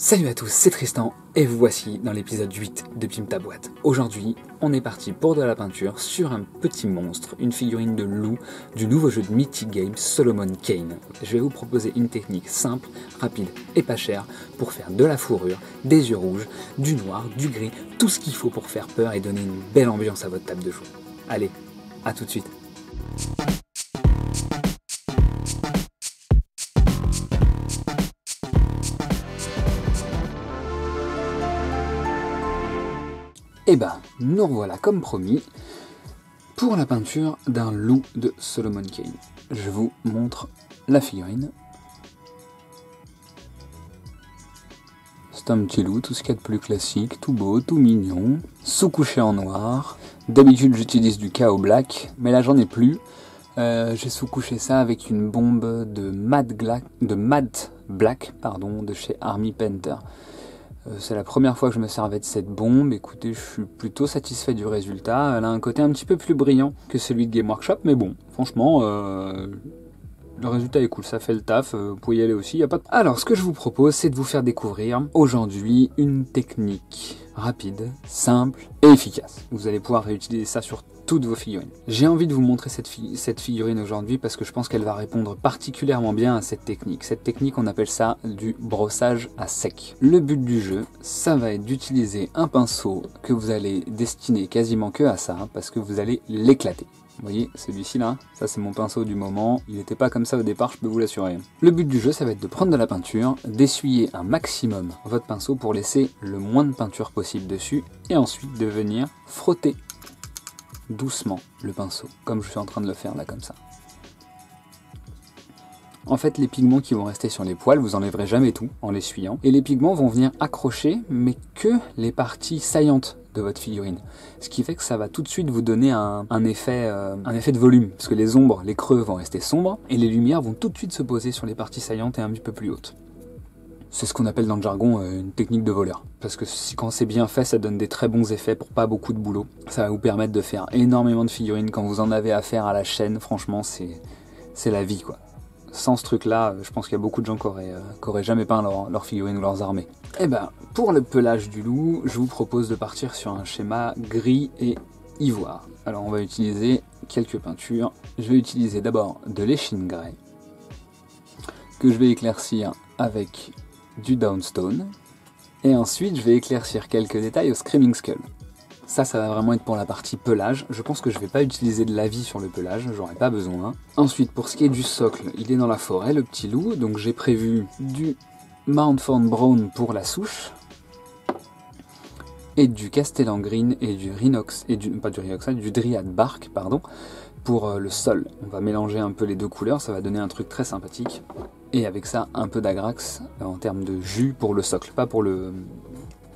Salut à tous, c'est Tristan et vous voici dans l'épisode 8 de Pimp ta boîte. Aujourd'hui, on est parti pour de la peinture sur un petit monstre, une figurine de loup du nouveau jeu de Mythic Games Solomon Kane. Je vais vous proposer une technique simple, rapide et pas chère pour faire de la fourrure, des yeux rouges, du noir, du gris, tout ce qu'il faut pour faire peur et donner une belle ambiance à votre table de jeu. Allez, à tout de suite. Et ben, nous revoilà comme promis pour la peinture d'un loup de Solomon Kane. Je vous montre la figurine. C'est un petit loup, tout ce qu'il y a de plus classique, tout beau, tout mignon, sous-couché en noir. D'habitude j'utilise du Chaos Black, mais là j'en ai plus. J'ai sous-couché ça avec une bombe de Matte Black de chez Army Painter. C'est la première fois que je me servais de cette bombe. Écoutez, je suis plutôt satisfait du résultat. Elle a un côté un petit peu plus brillant que celui de Game Workshop, mais bon, franchement, le résultat est cool, ça fait le taf, vous pouvez y aller aussi, y a pas de... Alors, ce que je vous propose, c'est de vous faire découvrir aujourd'hui une technique rapide, simple et efficace. Vous allez pouvoir réutiliser ça sur toutes vos figurines. J'ai envie de vous montrer cette figurine aujourd'hui parce que je pense qu'elle va répondre particulièrement bien à cette technique. Cette technique, on appelle ça du brossage à sec. Le but du jeu, ça va être d'utiliser un pinceau que vous allez destiner quasiment que à ça, parce que vous allez l'éclater. Vous voyez, celui-ci là, ça c'est mon pinceau du moment, il n'était pas comme ça au départ, je peux vous l'assurer. Le but du jeu, ça va être de prendre de la peinture, d'essuyer un maximum votre pinceau pour laisser le moins de peinture possible dessus, et ensuite de venir frotter doucement le pinceau, comme je suis en train de le faire là, comme ça. En fait, les pigments qui vont rester sur les poils, vous enlèverez jamais tout en l'essuyant, et les pigments vont venir accrocher, mais que les parties saillantes de votre figurine. Ce qui fait que ça va tout de suite vous donner un effet de volume, parce que les ombres, les creux vont rester sombres, et les lumières vont tout de suite se poser sur les parties saillantes et un petit peu plus hautes. C'est ce qu'on appelle dans le jargon une technique de voleur. Parce que quand c'est bien fait, ça donne des très bons effets pour pas beaucoup de boulot. Ça va vous permettre de faire énormément de figurines. Quand vous en avez à faire à la chaîne, franchement, c'est la vie, quoi. Sans ce truc-là, je pense qu'il y a beaucoup de gens qui auraient jamais peint leurs figurines ou leurs armées. Et ben, pour le pelage du loup, je vous propose de partir sur un schéma gris et ivoire. Alors, on va utiliser quelques peintures. Je vais utiliser d'abord de l'échine grey, que je vais éclaircir avec du downstone, et ensuite je vais éclaircir quelques détails au Screaming Skull. Ça va vraiment être pour la partie pelage. Je pense que je vais pas utiliser de lavis sur le pelage, j'aurais pas besoin. Ensuite, pour ce qui est du socle, il est dans la forêt, le petit loup, donc j'ai prévu du Mountthorn Brown pour la souche, et du Castellan Green et du Rhinox, et du Dryad Bark, pardon, pour le sol. On va mélanger un peu les deux couleurs, ça va donner un truc très sympathique. Et avec ça, un peu d'agrax en termes de jus pour le socle, pas pour le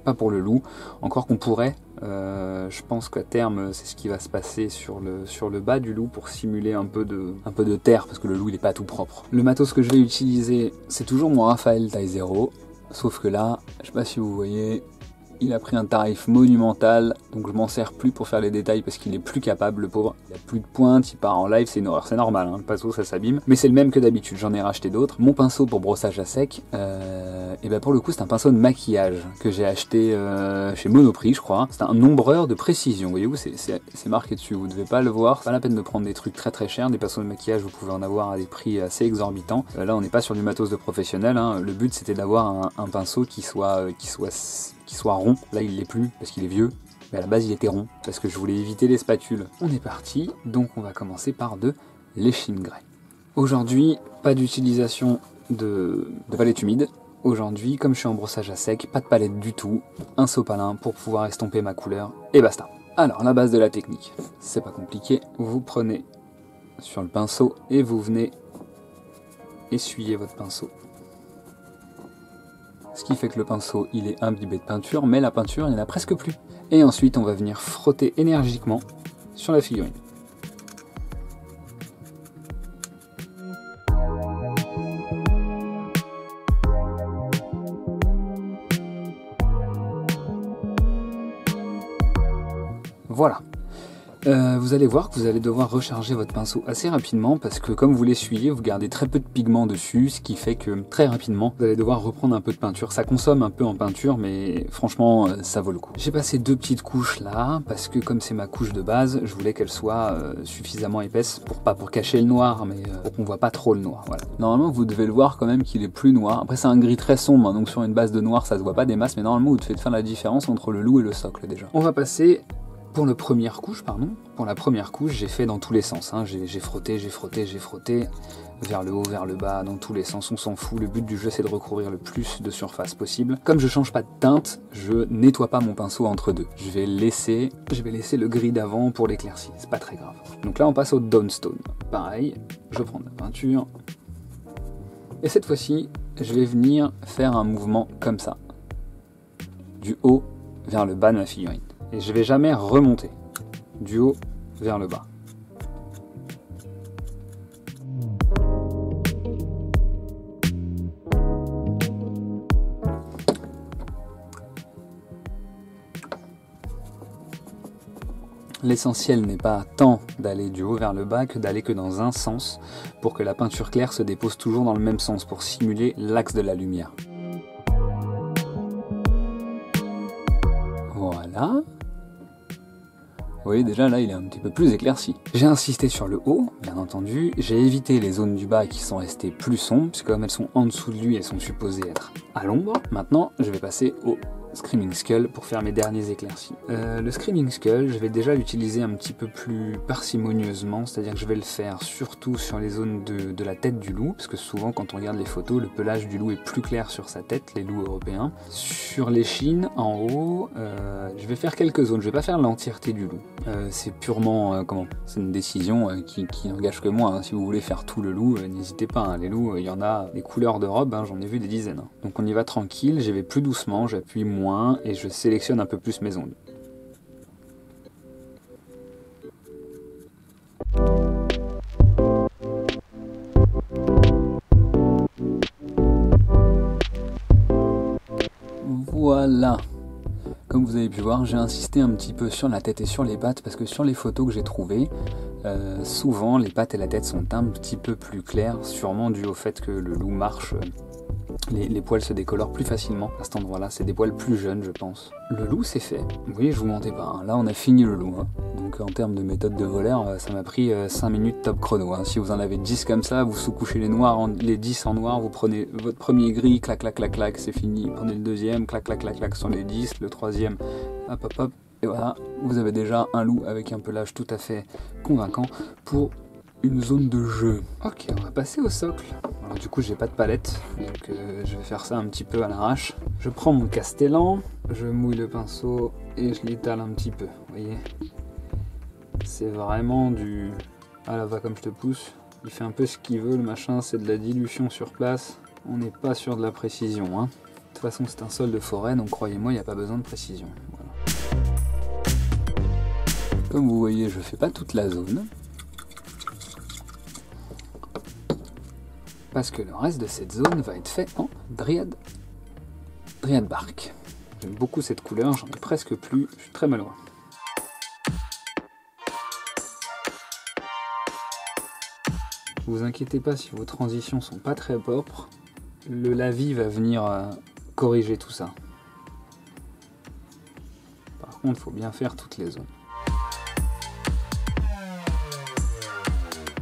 loup. Encore qu'on pourrait, je pense qu'à terme, c'est ce qui va se passer sur le bas du loup pour simuler un peu de terre, parce que le loup il est pas tout propre. Le matos que je vais utiliser, c'est toujours mon Raphaël taille 0, sauf que là, je sais pas si vous voyez, il a pris un tarif monumental, donc je m'en sers plus pour faire les détails parce qu'il est plus capable, le pauvre. Il a plus de pointe, il part en live, c'est une horreur, c'est normal, hein, le pinceau ça s'abîme. Mais c'est le même que d'habitude, j'en ai racheté d'autres. Mon pinceau pour brossage à sec, et ben pour le coup c'est un pinceau de maquillage que j'ai acheté chez Monoprix je crois. C'est un ombreur de précision, voyez-vous, c'est marqué dessus, vous devez pas le voir. Pas la peine de prendre des trucs très très chers, des pinceaux de maquillage vous pouvez en avoir à des prix assez exorbitants. Là on n'est pas sur du matos de professionnel, hein. Le but c'était d'avoir un pinceau qui soit rond. Là il l'est plus parce qu'il est vieux, mais à la base il était rond parce que je voulais éviter les spatules. On est parti, donc on va commencer par de l'échine grey. Aujourd'hui, pas d'utilisation de palette humide. Aujourd'hui, comme je suis en brossage à sec, pas de palette du tout, un sopalin pour pouvoir estomper ma couleur et basta. Alors la base de la technique, c'est pas compliqué, vous prenez sur le pinceau et vous venez essuyer votre pinceau. Ce qui fait que le pinceau il est imbibé de peinture, mais la peinture il n'y en a presque plus. Et ensuite on va venir frotter énergiquement sur la figurine. Voilà. Vous allez voir que vous allez devoir recharger votre pinceau assez rapidement parce que comme vous l'essuyez, vous gardez très peu de pigments dessus, ce qui fait que très rapidement, vous allez devoir reprendre un peu de peinture. Ça consomme un peu en peinture, mais franchement, ça vaut le coup. J'ai passé 2 petites couches là parce que comme c'est ma couche de base, je voulais qu'elle soit suffisamment épaisse pour cacher le noir, mais pour qu'on voit pas trop le noir. Voilà. Normalement, vous devez le voir quand même qu'il est plus noir. Après, c'est un gris très sombre, hein, donc sur une base de noir, ça se voit pas des masses, mais normalement, vous devez faire la différence entre le loup et le socle déjà. On va passer pour la première couche, j'ai fait dans tous les sens. Hein. J'ai frotté, vers le haut, vers le bas, dans tous les sens, on s'en fout. Le but du jeu, c'est de recouvrir le plus de surface possible. Comme je change pas de teinte, je nettoie pas mon pinceau entre deux. Je vais laisser le gris d'avant pour l'éclaircie, c'est pas très grave. Donc là, on passe au Dawnstone. Pareil, je prends de la peinture. Et cette fois-ci, je vais venir faire un mouvement comme ça. Du haut vers le bas de ma figurine. Et je vais jamais remonter du haut vers le bas. L'essentiel n'est pas tant d'aller du haut vers le bas que d'aller que dans un sens pour que la peinture claire se dépose toujours dans le même sens pour simuler l'axe de la lumière. Voilà. Vous voyez déjà là il est un petit peu plus éclairci. J'ai insisté sur le haut, bien entendu, j'ai évité les zones du bas qui sont restées plus sombres, puisque comme elles sont en dessous de lui, elles sont supposées être à l'ombre. Maintenant, je vais passer au Screaming Skull pour faire mes derniers éclaircis. Le Screaming Skull, je vais déjà l'utiliser un petit peu plus parcimonieusement, c'est-à-dire que je vais le faire surtout sur les zones de la tête du loup, parce que souvent quand on regarde les photos, le pelage du loup est plus clair sur sa tête, les loups européens. Sur l'échine, en haut, je vais faire quelques zones, je vais pas faire l'entièreté du loup. C'est purement, c'est une décision qui n'engage que moi, hein. Si vous voulez faire tout le loup, n'hésitez pas, hein. Les loups, il y en a des couleurs de robe, hein, j'en ai vu des dizaines. Hein. Donc on y va tranquille, j'y vais plus doucement, j'appuie moins et je sélectionne un peu plus mes ongles. Voilà. Comme vous avez pu voir, j'ai insisté un petit peu sur la tête et sur les pattes parce que sur les photos que j'ai trouvées, souvent les pattes et la tête sont un petit peu plus claires, sûrement dû au fait que le loup marche. Les poils se décolorent plus facilement à cet endroit-là, c'est des poils plus jeunes je pense. Le loup c'est fait, vous voyez je vous mentais pas, hein. Là on a fini le loup, hein. Donc en termes de méthode de voleur, ça m'a pris 5 minutes top chrono, hein. Si vous en avez 10 comme ça, vous sous-couchez les 10 en noir, vous prenez votre premier gris, clac clac clac clac, c'est fini, prenez le deuxième, clac clac clac clac sur les 10, le troisième, hop hop hop, et voilà, vous avez déjà un loup avec un pelage tout à fait convaincant pour une zone de jeu. Ok, on va passer au socle. Alors du coup j'ai pas de palette, donc je vais faire ça un petit peu à l'arrache. Je prends mon castellan, je mouille le pinceau et je l'étale un petit peu, vous voyez. C'est vraiment du à la va comme je te pousse. Il fait un peu ce qu'il veut, le machin, c'est de la dilution sur place. On n'est pas sur de la précision, hein. De toute façon c'est un sol de forêt, donc croyez-moi, il n'y a pas besoin de précision. Voilà. Comme vous voyez, je fais pas toute la zone. Parce que le reste de cette zone va être fait en Dryad Bark. J'aime beaucoup cette couleur, j'en ai presque plus, je suis très malheureux. Vous inquiétez pas si vos transitions sont pas très propres, le lavis va venir corriger tout ça. Par contre, il faut bien faire toutes les zones.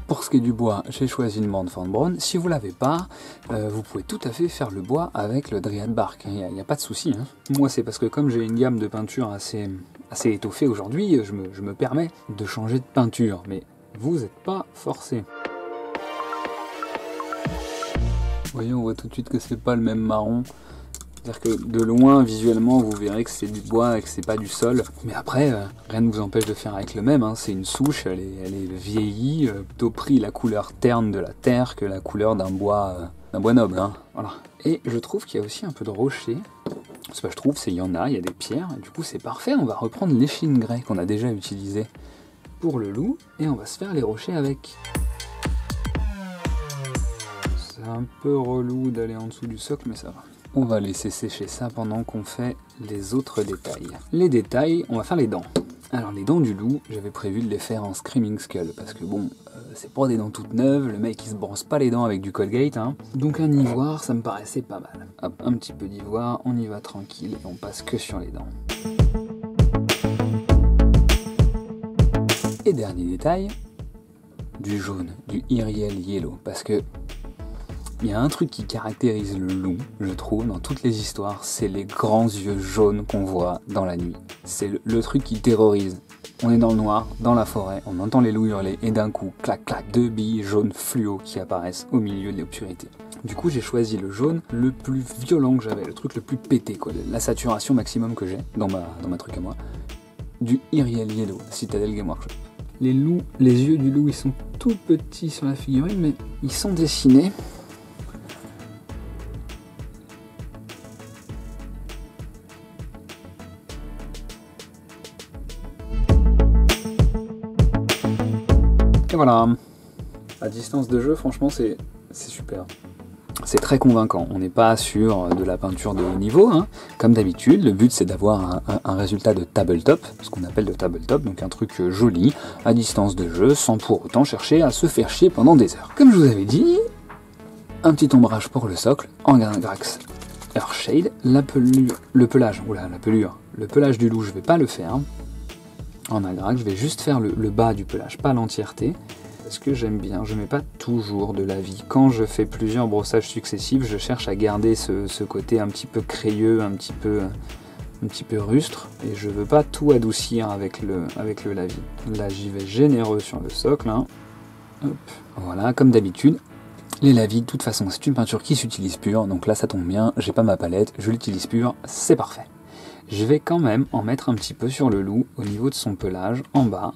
Pour ce qui est du bois, j'ai choisi une Mount Thorn Brown. Si vous l'avez pas, vous pouvez tout à fait faire le bois avec le Dryad Bark. Il n'y a pas de souci, hein. Moi, c'est parce que comme j'ai une gamme de peinture assez étoffée aujourd'hui, je me permets de changer de peinture. Mais vous n'êtes pas forcé. Vous voyez, on voit tout de suite que c'est pas le même marron. C'est-à-dire que de loin, visuellement, vous verrez que c'est du bois et que c'est pas du sol. Mais après, rien ne vous empêche de faire avec le même, hein. C'est une souche, elle est vieillie, plutôt pris la couleur terne de la terre que la couleur d'un bois noble, hein. Voilà. Et je trouve qu'il y a aussi un peu de rocher. C'est pas je trouve, il y en a, il y a des pierres. Et du coup, c'est parfait. On va reprendre l'échine grecque qu'on a déjà utilisée pour le loup. Et on va se faire les rochers avec. C'est un peu relou d'aller en dessous du socle, mais ça va. On va laisser sécher ça pendant qu'on fait les autres détails. Les détails, on va faire les dents. Alors les dents du loup, j'avais prévu de les faire en Screaming Skull, parce que bon, c'est pas des dents toutes neuves, le mec il se brosse pas les dents avec du Colgate, hein. Donc un ivoire, ça me paraissait pas mal. Hop, un petit peu d'ivoire, on y va tranquille, et on passe que sur les dents. Et dernier détail, du jaune, du Iriel Yellow, parce que il y a un truc qui caractérise le loup, je trouve, dans toutes les histoires, c'est les grands yeux jaunes qu'on voit dans la nuit. C'est le truc qui terrorise. On est dans le noir, dans la forêt, on entend les loups hurler, et d'un coup, clac clac, 2 billes jaunes fluo qui apparaissent au milieu de l'obscurité. Du coup, j'ai choisi le jaune le plus violent que j'avais, le truc le plus pété, quoi, la saturation maximum que j'ai dans ma truc à moi, du Iriel Yellow, Citadel Game Workshop. Les loups, les yeux du loup, ils sont tout petits sur la figurine, mais ils sont dessinés. Et voilà, à distance de jeu, franchement, c'est super. C'est très convaincant. On n'est pas sur de la peinture de haut niveau, hein. Comme d'habitude. Le but, c'est d'avoir un résultat de tabletop, ce qu'on appelle de tabletop, donc un truc joli, à distance de jeu, sans pour autant chercher à se faire chier pendant des heures. Comme je vous avais dit, un petit ombrage pour le socle, en Grax Earthshade, le pelage du loup, je vais pas le faire. En agrax, je vais juste faire le bas du pelage, pas l'entièreté. Parce que j'aime bien, je mets pas toujours de la vie. Quand je fais plusieurs brossages successifs, je cherche à garder ce côté un petit peu crayeux, un petit peu rustre, et je veux pas tout adoucir avec le lavis. Là, j'y vais généreux sur le socle, hein. Hop. Voilà, comme d'habitude. Les lavis, de toute façon, c'est une peinture qui s'utilise pure, donc là ça tombe bien, j'ai pas ma palette, je l'utilise pure, c'est parfait. Je vais quand même en mettre un petit peu sur le loup, au niveau de son pelage, en bas.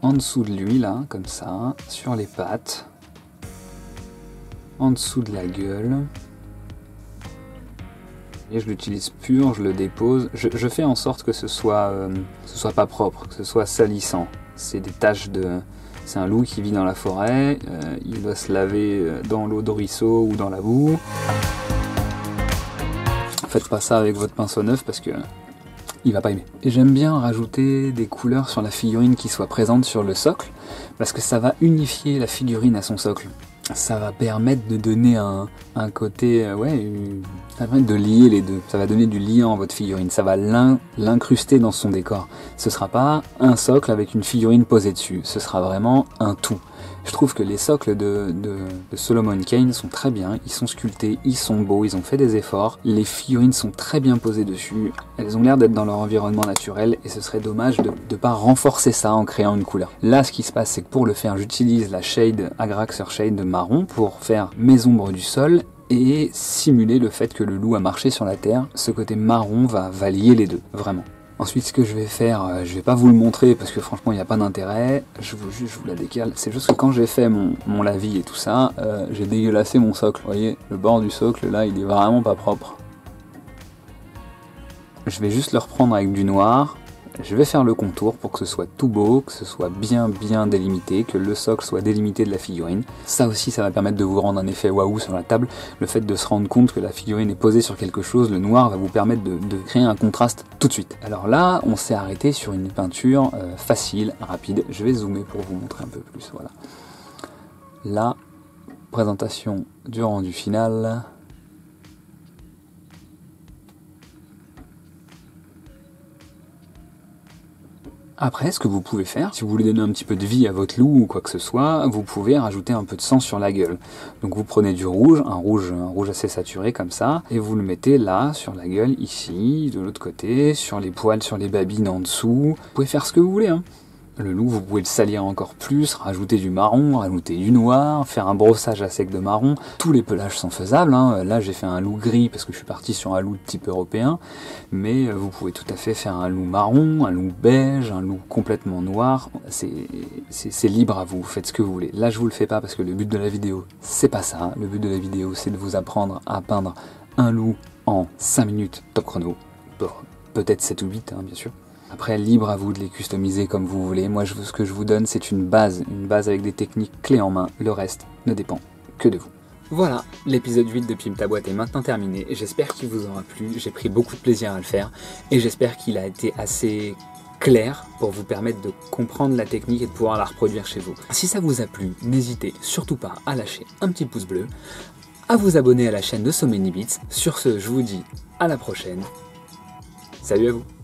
En dessous de lui, là, comme ça, sur les pattes. En dessous de la gueule. Et je l'utilise pur, je le dépose. Je fais en sorte que ce soit pas propre, que ce soit salissant. C'est des taches de... C'est un loup qui vit dans la forêt, il doit se laver dans l'eau de ruisseau ou dans la boue. Faites pas ça avec votre pinceau neuf parce que il va pas aimer. Et j'aime bien rajouter des couleurs sur la figurine qui soient présentes sur le socle, parce que ça va unifier la figurine à son socle. Ça va permettre de donner un côté, ça va permettre de lier les deux. Ça va donner du lien à votre figurine. Ça va l'incruster dans son décor. Ce sera pas un socle avec une figurine posée dessus. Ce sera vraiment un tout. Je trouve que les socles de Solomon Kane sont très bien, ils sont sculptés, ils sont beaux, ils ont fait des efforts, les figurines sont très bien posées dessus, elles ont l'air d'être dans leur environnement naturel et ce serait dommage de ne pas renforcer ça en créant une couleur. Là, ce qui se passe, c'est que pour le faire, j'utilise la shade Agrax Earthshade de marron pour faire mes ombres du sol et simuler le fait que le loup a marché sur la terre. Ce côté marron va lier les deux, vraiment. Ensuite, ce que je vais faire, je vais pas vous le montrer parce que franchement, il n'y a pas d'intérêt. Je vous la décale. C'est juste que quand j'ai fait mon lavis et tout ça, j'ai dégueulassé mon socle. Vous voyez, le bord du socle, là, il est vraiment pas propre. Je vais juste le reprendre avec du noir. Je vais faire le contour pour que ce soit tout beau, que ce soit bien délimité, que le socle soit délimité de la figurine. Ça aussi, ça va permettre de vous rendre un effet waouh sur la table. Le fait de se rendre compte que la figurine est posée sur quelque chose, le noir va vous permettre de créer un contraste tout de suite. Alors là, on s'est arrêté sur une peinture facile, rapide. Je vais zoomer pour vous montrer un peu plus. Voilà. Là, présentation du rendu final. Après, ce que vous pouvez faire, si vous voulez donner un petit peu de vie à votre loup ou quoi que ce soit, vous pouvez rajouter un peu de sang sur la gueule. Donc vous prenez du rouge, un rouge assez saturé comme ça, et vous le mettez là, sur la gueule, ici, de l'autre côté, sur les poils, sur les babines en dessous. Vous pouvez faire ce que vous voulez, hein. Le loup, vous pouvez le salir encore plus, rajouter du marron, rajouter du noir, faire un brossage à sec de marron. Tous les pelages sont faisables, hein. Là, j'ai fait un loup gris parce que je suis parti sur un loup de type européen. Mais vous pouvez tout à fait faire un loup marron, un loup beige, un loup complètement noir. C'est libre à vous, faites ce que vous voulez. Là, je vous le fais pas parce que le but de la vidéo, c'est pas ça. Le but de la vidéo, c'est de vous apprendre à peindre un loup en 5 minutes top chrono. Peut-être 7 ou 8, hein, bien sûr. Après, libre à vous de les customiser comme vous voulez. Moi, ce que je vous donne, c'est une base avec des techniques clés en main. Le reste ne dépend que de vous. Voilà, l'épisode 8 de Pimpe ta boîte est maintenant terminé. J'espère qu'il vous aura plu, j'ai pris beaucoup de plaisir à le faire et j'espère qu'il a été assez clair pour vous permettre de comprendre la technique et de pouvoir la reproduire chez vous. Si ça vous a plu, n'hésitez surtout pas à lâcher un petit pouce bleu, à vous abonner à la chaîne de So Many Bits. Sur ce, je vous dis à la prochaine. Salut à vous!